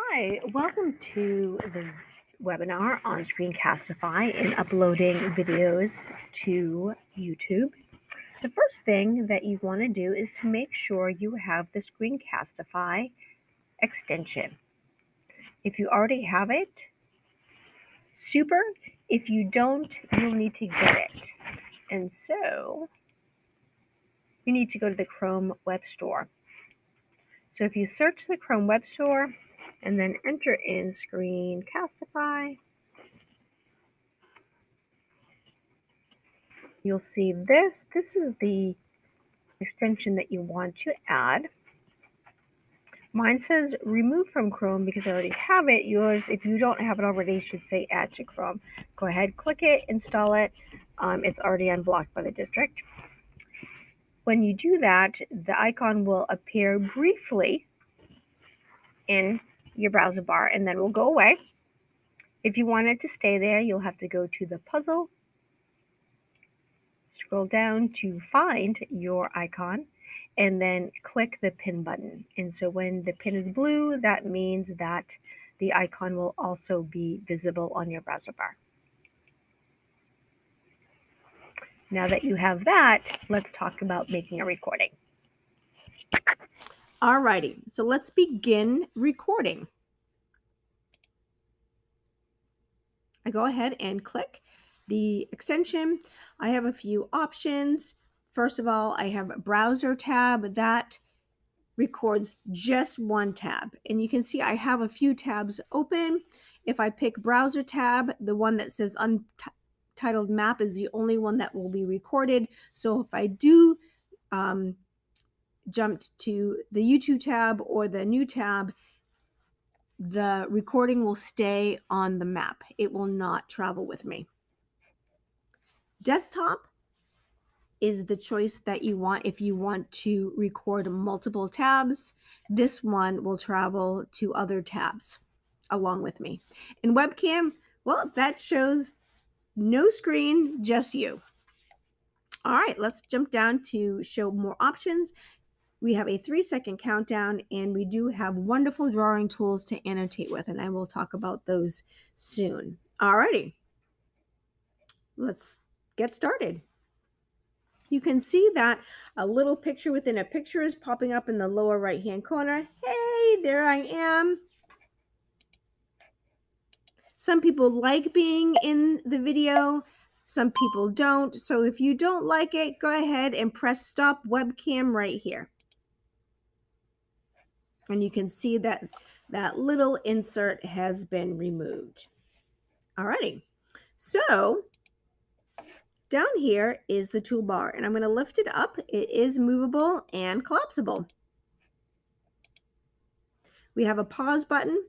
Hi, welcome to the webinar on Screencastify and uploading videos to YouTube. The first thing that you want to do is to make sure you have the Screencastify extension. If you already have it, super. If you don't, you'll need to get it. And so you need to go to the Chrome Web Store. So if you search the Chrome Web Store and then enter in Screencastify, you'll see this. This is the extension that you want to add. Mine says remove from Chrome because I already have it. Yours, if you don't have it already, should say add to Chrome. Go ahead, click it, install it. It's already unblocked by the district. When you do that, the icon will appear briefly in your browser bar and then will go away. If you want it to stay there, you'll have to go to the puzzle, scroll down to find your icon, and then click the pin button. And so when the pin is blue, that means that the icon will also be visible on your browser bar. Now that you have that, let's talk about making a recording. Alrighty, so let's begin recording. I go ahead and click the extension. I have a few options. First of all, I have a browser tab that records just one tab. And you can see I have a few tabs open. If I pick browser tab, the one that says untitled map is the only one that will be recorded. So if I do jump to the YouTube tab or the new tab, the recording will stay on the map. It will not travel with me. Desktop is the choice that you want if you want to record multiple tabs. This one will travel to other tabs along with me. And webcam, well, that shows no screen, just you. All right, let's jump down to show more options. We have a 3-second countdown, and we do have wonderful drawing tools to annotate with, and I will talk about those soon. All righty, let's get started. You can see that a little picture within a picture is popping up in the lower right-hand corner. Hey, there I am. Some people like being in the video, some people don't. So if you don't like it, go ahead and press stop webcam right here. And you can see that that little insert has been removed. Alrighty, so down here is the toolbar, and I'm going to lift it up. It is movable and collapsible. We have a pause button,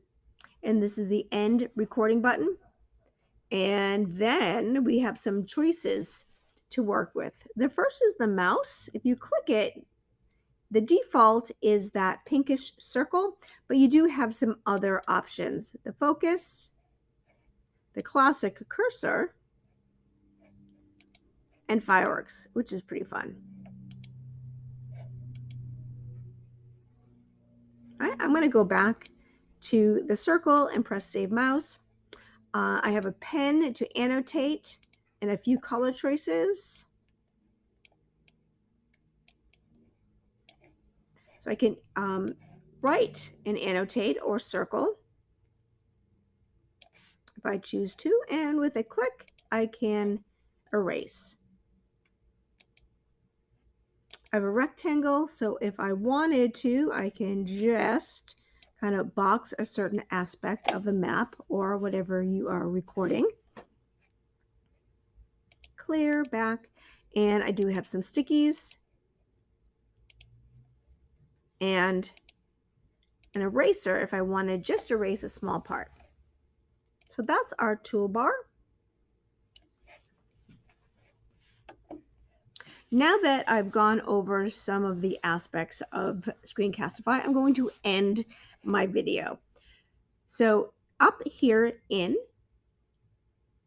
and this is the end recording button. And then we have some choices to work with. The first is the mouse. If you click it, the default is that pinkish circle, but you do have some other options. The focus, the classic cursor, and fireworks, which is pretty fun. All right, I'm going to go back to the circle and press Save Mouse. I have a pen to annotate and a few color choices. So I can write and annotate or circle if I choose to, and with a click, I can erase. I have a rectangle, so if I wanted to, I can just kind of box a certain aspect of the map or whatever you are recording. Clear back, and I do have some stickies and an eraser if I want to just erase a small part. So that's our toolbar. Now that I've gone over some of the aspects of Screencastify, I'm going to end my video. So up here in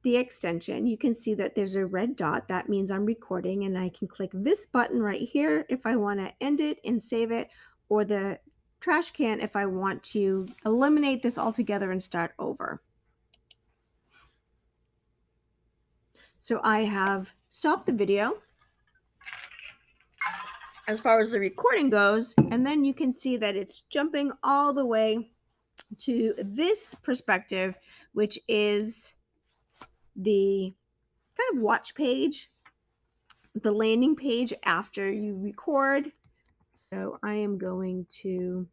the extension, you can see that there's a red dot. That means I'm recording, and I can click this button right here if I want to end it and save it, or the trash can if I want to eliminate this altogether and start over. So I have stopped the video as far as the recording goes, and then you can see that it's jumping all the way to this perspective, which is the kind of watch page, the landing page after you record. So I am going to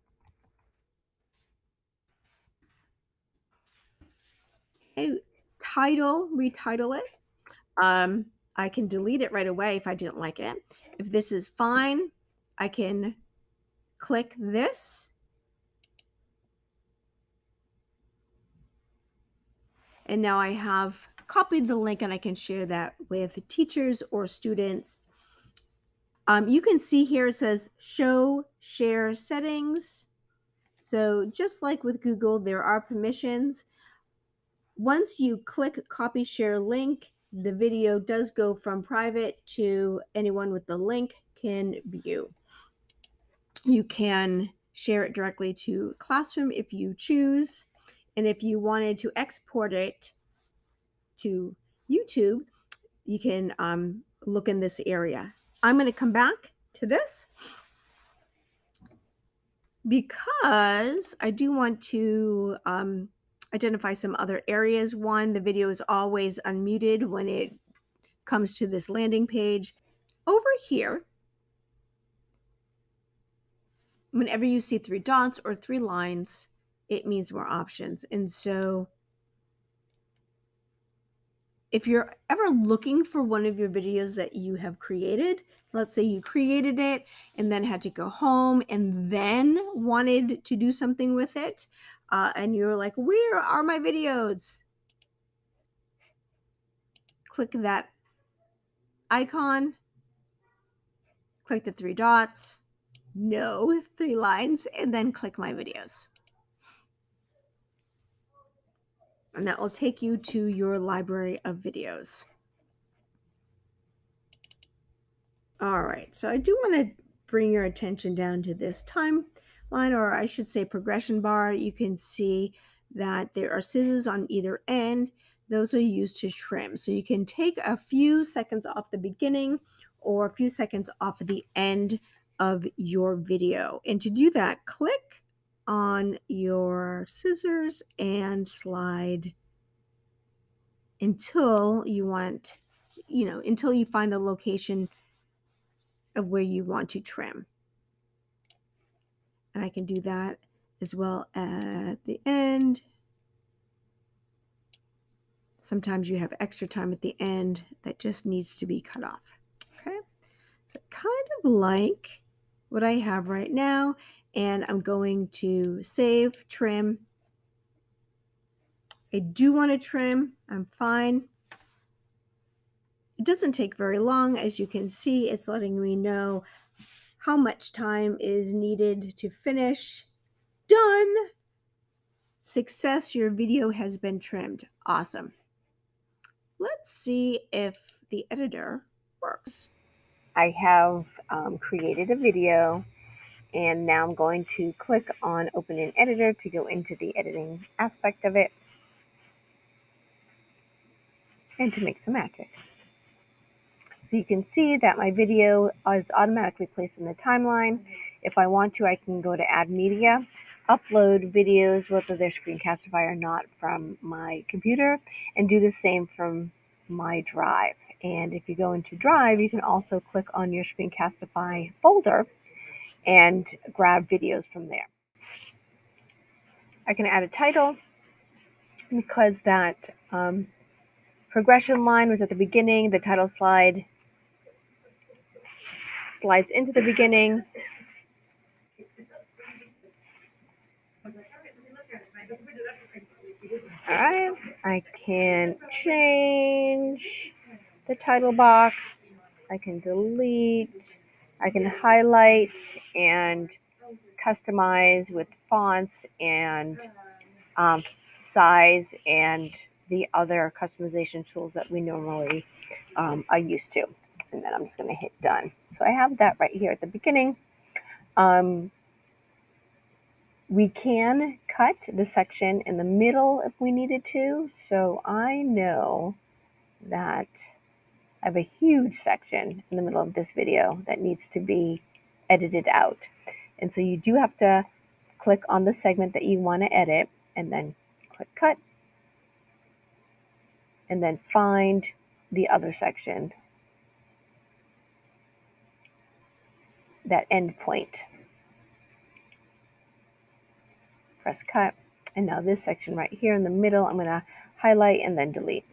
retitle it. I can delete it right away if I didn't like it. If this is fine, I can click this. And now I have copied the link and I can share that with teachers or students. You can see here it says show share settings. So just like with Google, there are permissions. Once you click copy share link, the video does go from private to anyone with the link can view. You can share it directly to Classroom if you choose. And if you wanted to export it to YouTube, you can look in this area. I'm going to come back to this because I do want to identify some other areas. One, the video is always unmuted when it comes to this landing page. Over here, whenever you see 3 dots or 3 lines, it means more options. And so if you're ever looking for one of your videos that you have created, let's say you created it and then had to go home and then wanted to do something with it, and you're like, where are my videos? Click that icon, click the 3 dots, no 3 lines, and then click my videos. And that will take you to your library of videos. All right, so I do want to bring your attention down to this timeline, or I should say progression bar. You can see that there are scissors on either end. Those are used to trim. So you can take a few seconds off the beginning or a few seconds off the end of your video. And to do that, click on your scissors and slide until you want, until you find the location of where you want to trim. And I can do that as well at the end. Sometimes you have extra time at the end that just needs to be cut off. Okay, so kind of like what I have right now, and I'm going to save, trim. I do want to trim, I'm fine. It doesn't take very long. As you can see, it's letting me know how much time is needed to finish. Done. Success, your video has been trimmed. Awesome. Let's see if the editor works. I have created a video, and now I'm going to click on Open in Editor to go into the editing aspect of it and to make some magic. So you can see that my video is automatically placed in the timeline. If I want to, I can go to Add Media, upload videos, whether they're Screencastify or not, from my computer, and do the same from my Drive. And if you go into Drive, you can also click on your Screencastify folder and grab videos from there. I can add a title because that progression line was at the beginning. The title slide slides into the beginning. All right, I can change the title box. I can delete. I can highlight and customize with fonts and size and the other customization tools that we normally are used to. And then I'm just going to hit done. So I have that right here at the beginning. We can cut the section in the middle if we needed to. So I know that I have a huge section in the middle of this video that needs to be edited out. And so you do have to click on the segment that you want to edit and then click cut and then find the other section, that end point. Press cut. And now this section right here in the middle, I'm going to highlight and then delete.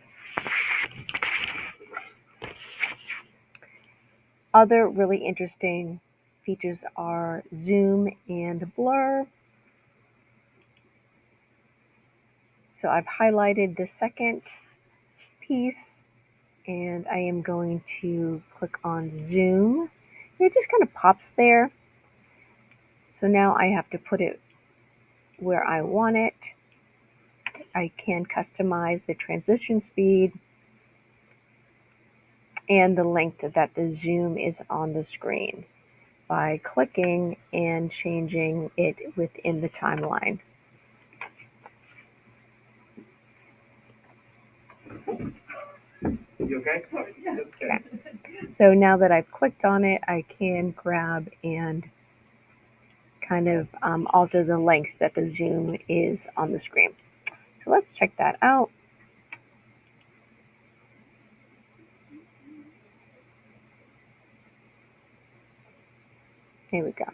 Other really interesting features are zoom and blur. So I've highlighted the second piece and I am going to click on zoom. It just kind of pops there. So now I have to put it where I want it. I can customize the transition speed and the length that the zoom is on the screen by clicking and changing it within the timeline. You okay? Okay. So now that I've clicked on it, I can grab and kind of alter the length that the zoom is on the screen. So let's check that out. Here we go.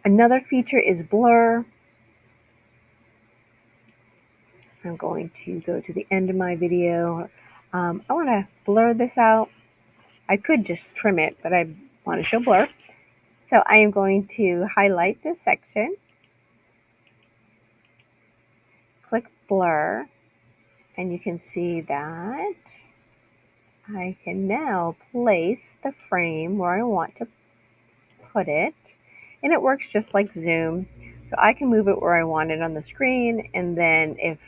Another feature is blur. I'm going to go to the end of my video. I want to blur this out. I could just trim it, but I want to show blur. So I am going to highlight this section, click blur, and you can see that I can now place the frame where I want to put it, and it works just like zoom. So I can move it where I want it on the screen, and then if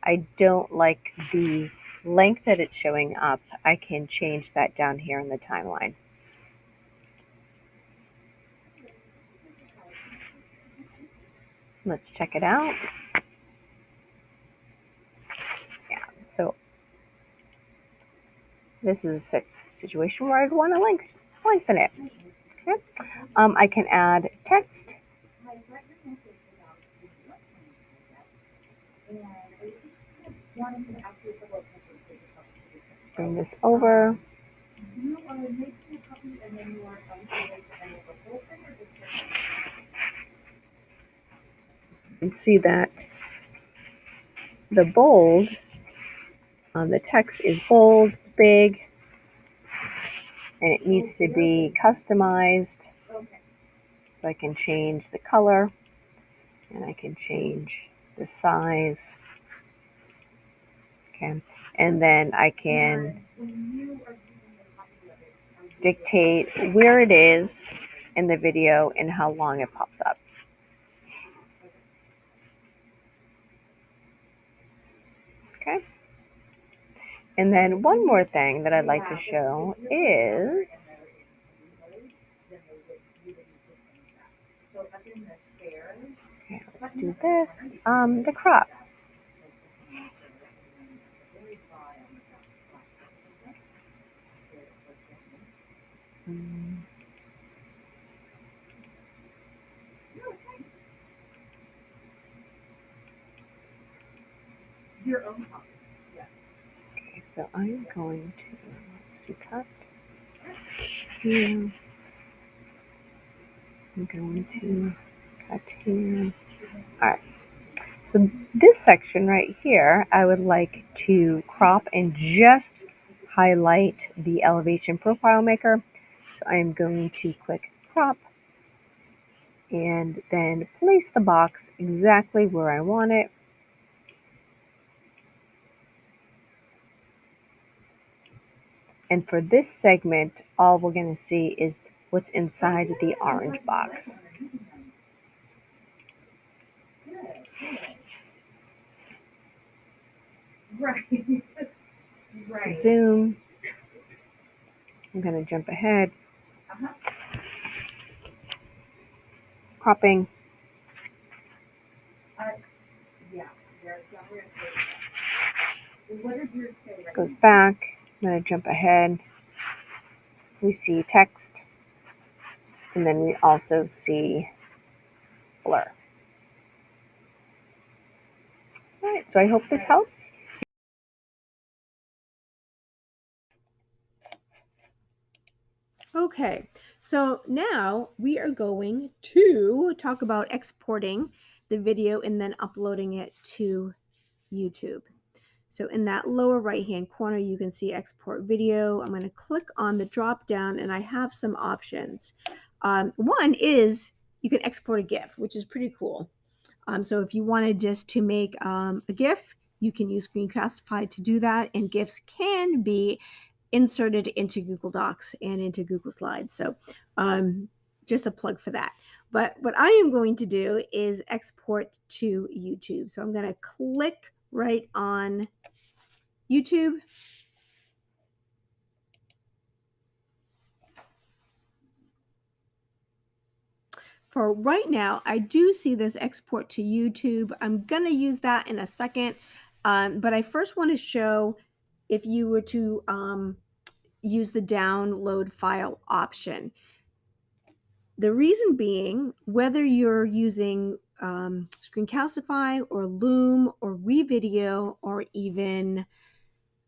I don't like the length that it's showing up, I can change that down here in the timeline. Let's check it out. Yeah, so this is a situation where I'd want to lengthen it. Okay. I can add text. Bring this over. And see that the bold, the text is bold, big, and it needs to be customized. So I can change the color and I can change the size. Okay. And then I can dictate where it is in the video and how long it pops up. Okay. And then one more thing that I'd like to show is let's do this. The crop. Your own copy. Yeah. Okay, so I'm going to cut here. I'm going to cut here. All right. So this section right here, I would like to crop and just highlight the elevation profile maker. So I'm going to click crop and then place the box exactly where I want it. And for this segment, all we're going to see is what's inside the orange box. Right. Right. Zoom. I'm going to jump ahead. cropping. Yeah, there's somewhere. What did yours say? Right? Goes back. I'm going to jump ahead. We see text, and then we also see blur. All right, so I hope this helps. Okay, so now we are going to talk about exporting the video and then uploading it to YouTube. So in that lower right hand corner, you can see export video. I'm going to click on the drop down and I have some options. One is you can export a GIF, which is pretty cool. So if you wanted just to make a GIF, you can use Screencastify to do that, and GIFs can be inserted into Google Docs and into Google Slides. So just a plug for that. But what I am going to do is export to YouTube. So I'm going to click right on YouTube. For right now, I do see this export to YouTube. I'm going to use that in a second. But I first want to show if you were to use the download file option. The reason being, whether you're using Screencastify or Loom or WeVideo or even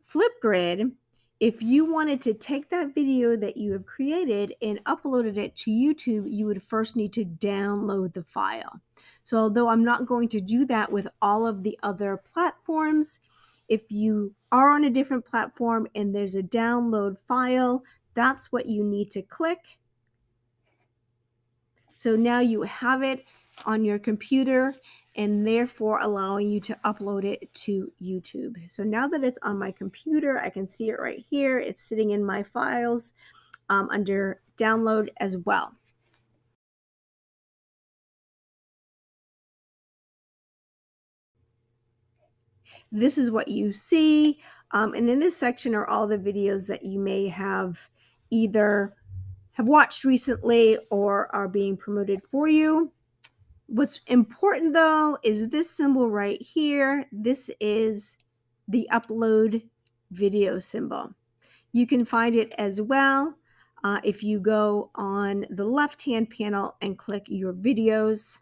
Flipgrid, if you wanted to take that video that you have created and uploaded it to YouTube, you would first need to download the file. So although I'm not going to do that with all of the other platforms, if you are on a different platform and there's a download file, that's what you need to click. So now you have it on your computer and therefore allowing you to upload it to YouTube. So now that it's on my computer, I can see it right here. It's sitting in my files under download as well. This is what you see. And in this section are all the videos that you may have either have watched recently or are being promoted for you. What's important though is this symbol right here. This is the upload video symbol. You can find it as well if you go on the left-hand panel and click your videos.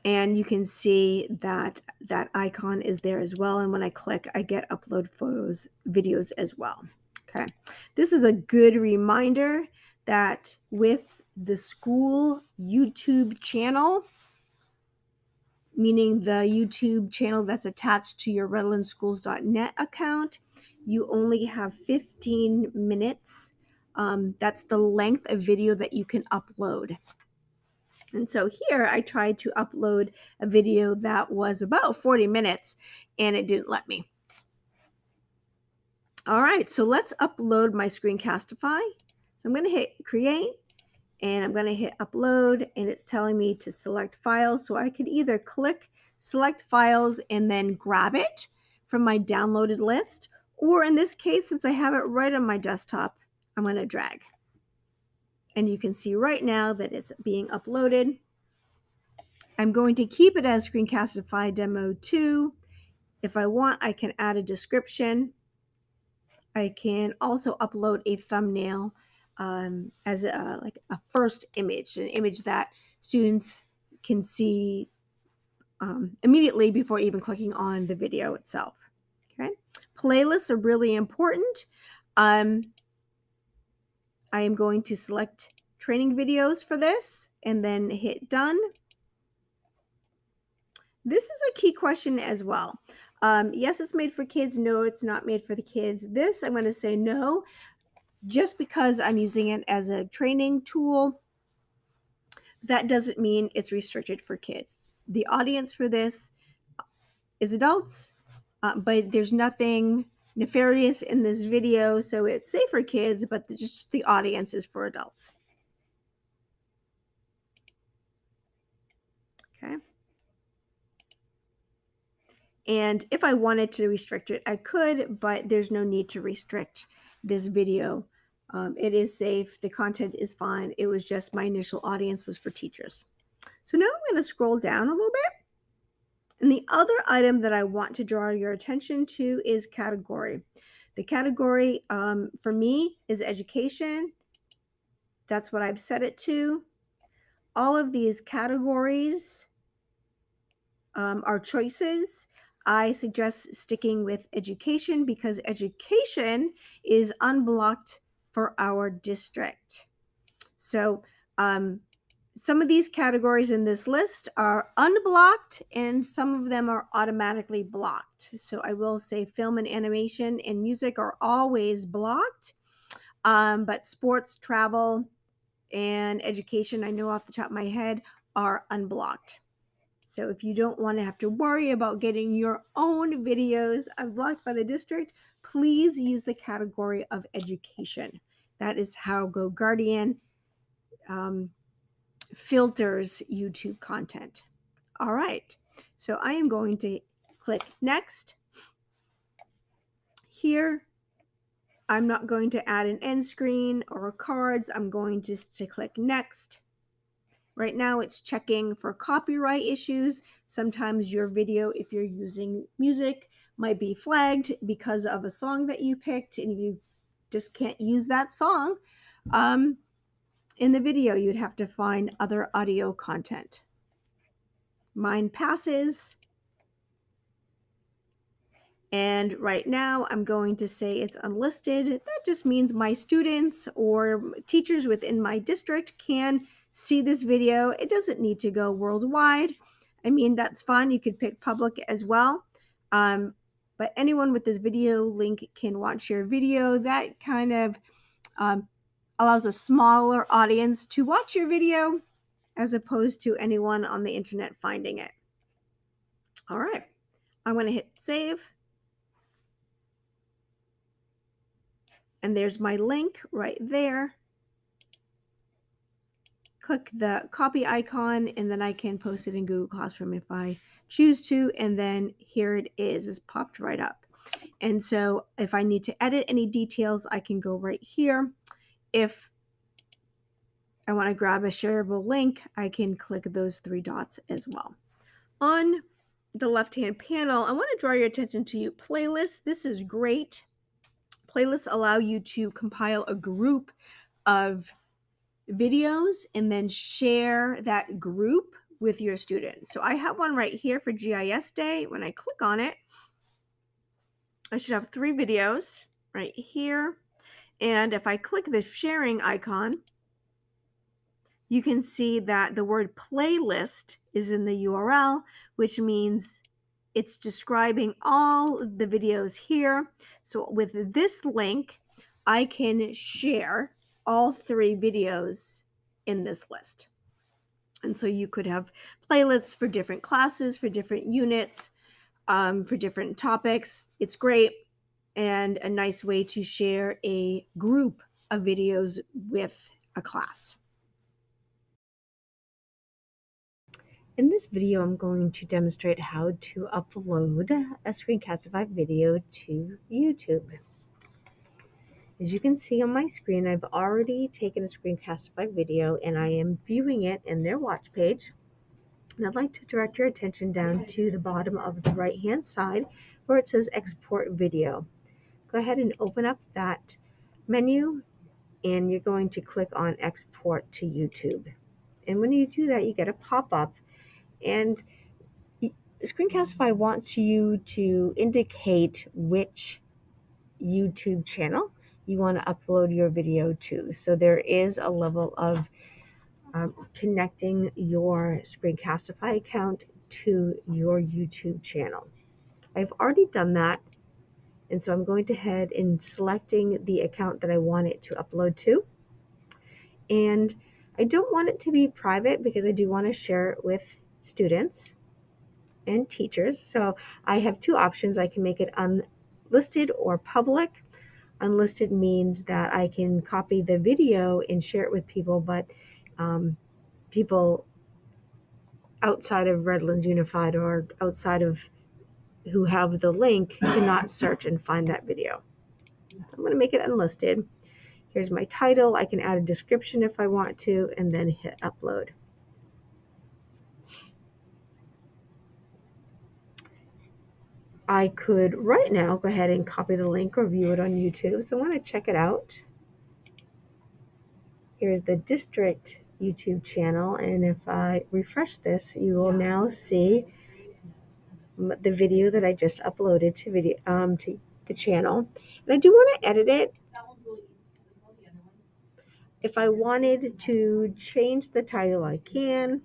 And you can see that that icon is there as well. And when I click, I get upload photos, videos as well. Okay. This is a good reminder that with the school YouTube channel, meaning the YouTube channel that's attached to your redlandsschools.net account, you only have 15 minutes. That's the length of video that you can upload. And so here I tried to upload a video that was about 40 minutes and it didn't let me. All right, so let's upload my Screencastify. So I'm going to hit create and I'm going to hit upload and it's telling me to select files. So I could either click select files and then grab it from my downloaded list, or in this case, since I have it right on my desktop, I'm going to drag. And you can see right now that it's being uploaded. I'm going to keep it as Screencastify Demo 2. If I want, I can add a description. I can also upload a thumbnail as like a first image, an image that students can see immediately before even clicking on the video itself. Okay, playlists are really important. I am going to select training videos for this and then hit done. This is a key question as well. Yes, it's made for kids. No, it's not made for the kids. This, I'm going to say no, just because I'm using it as a training tool. That doesn't mean it's restricted for kids. The audience for this is adults, but there's nothing nefarious in this video, so it's safe for kids, but just the audience is for adults. Okay. And if I wanted to restrict it, I could, but there's no need to restrict this video It is safe. The content is fine. It was just my initial audience was for teachers. So now I'm going to scroll down a little bit. And the other item that I want to draw your attention to is category. The category for me is education. That's what I've set it to. All of these categories are choices. I suggest sticking with education because education is unblocked for our district. So some of these categories in this list are unblocked and some of them are automatically blocked. So I will say film and animation and music are always blocked, but sports, travel, and education, I know off the top of my head, are unblocked. So if you don't want to have to worry about getting your own videos unblocked by the district, please use the category of education. That is how GoGuardian filters YouTube content. All right, so I am going to click next. Here, I'm not going to add an end screen or cards. I'm going just to click next. Right now it's checking for copyright issues. Sometimes your video, if you're using music, might be flagged because of a song that you picked and you just can't use that song. In the video, you'd have to find other audio content. Mine passes. And right now I'm going to say it's unlisted. That just means my students or teachers within my district can see this video. It doesn't need to go worldwide. I mean, that's fine. You could pick public as well. But anyone with this video link can watch your video. That kind of allows a smaller audience to watch your video as opposed to anyone on the internet finding it. All right, I'm going to hit save. And there's my link right there. Click the copy icon and then I can post it in Google Classroom if I choose to. And then here it is, it's popped right up. And so if I need to edit any details, I can go right here. If I want to grab a shareable link, I can click those three dots as well. On the left-hand panel, I want to draw your attention to playlists. This is great. Playlists allow you to compile a group of videos and then share that group with your students. So I have one right here for GIS Day. When I click on it, I should have 3 videos right here. And if I click the sharing icon, you can see that the word playlist is in the URL, which means it's describing all the videos here. So with this link, I can share all 3 videos in this list. And so you could have playlists for different classes, for different units, for different topics. It's great and a nice way to share a group of videos with a class. In this video, I'm going to demonstrate how to upload a screencastify video to YouTube. As you can see on my screen, I've already taken a screencastify video and I am viewing it in their watch page. And I'd like to direct your attention down to the bottom of the right-hand side where it says export video. Go ahead and open up that menu and you're going to click on export to YouTube. And when you do that, you get a pop-up. And Screencastify wants you to indicate which YouTube channel you want to upload your video to. So there is a level of connecting your Screencastify account to your YouTube channel. I've already done that. And so I'm going to head and selecting the account that I want it to upload to. And I don't want it to be private because I do want to share it with students and teachers. So I have 2 options. I can make it unlisted or public. Unlisted means that I can copy the video and share it with people, but people outside of Redlands Unified or outside of who have the link cannot search and find that video. I'm going to make it unlisted. Here's my title. I can add a description if I want to, and then hit upload. I could right now go ahead and copy the link or view it on YouTube. So I want to check it out. Here's the district YouTube channel, and if I refresh this, you will now see the video that I just uploaded to the channel. And I do want to edit it. If I wanted to change the title, I can.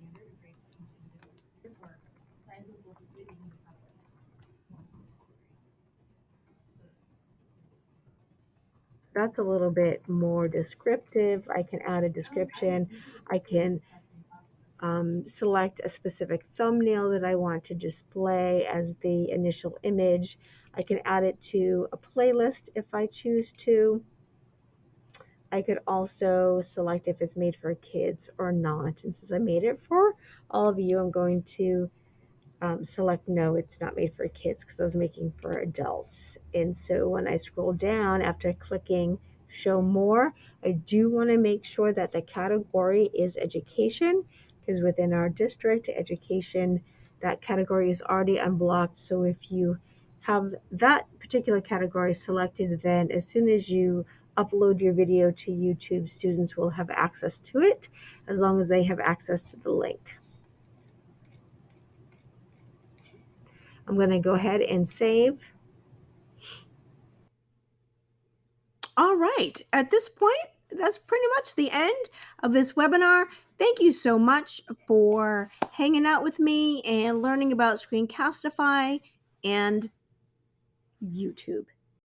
That's a little bit more descriptive. I can add a description. I can select a specific thumbnail that I want to display as the initial image. I can add it to a playlist if I choose to. I could also select if it's made for kids or not. And since I made it for all of you, I'm going to select no, it's not made for kids because I was making for adults. And so when I scroll down after clicking show more, I do want to make sure that the category is education, because within our district, education, that category is already unblocked. So if you have that particular category selected, then as soon as you upload your video to YouTube, students will have access to it as long as they have access to the link. I'm going to go ahead and save. All right. At this point, that's pretty much the end of this webinar. Thank you so much for hanging out with me and learning about Screencastify and YouTube.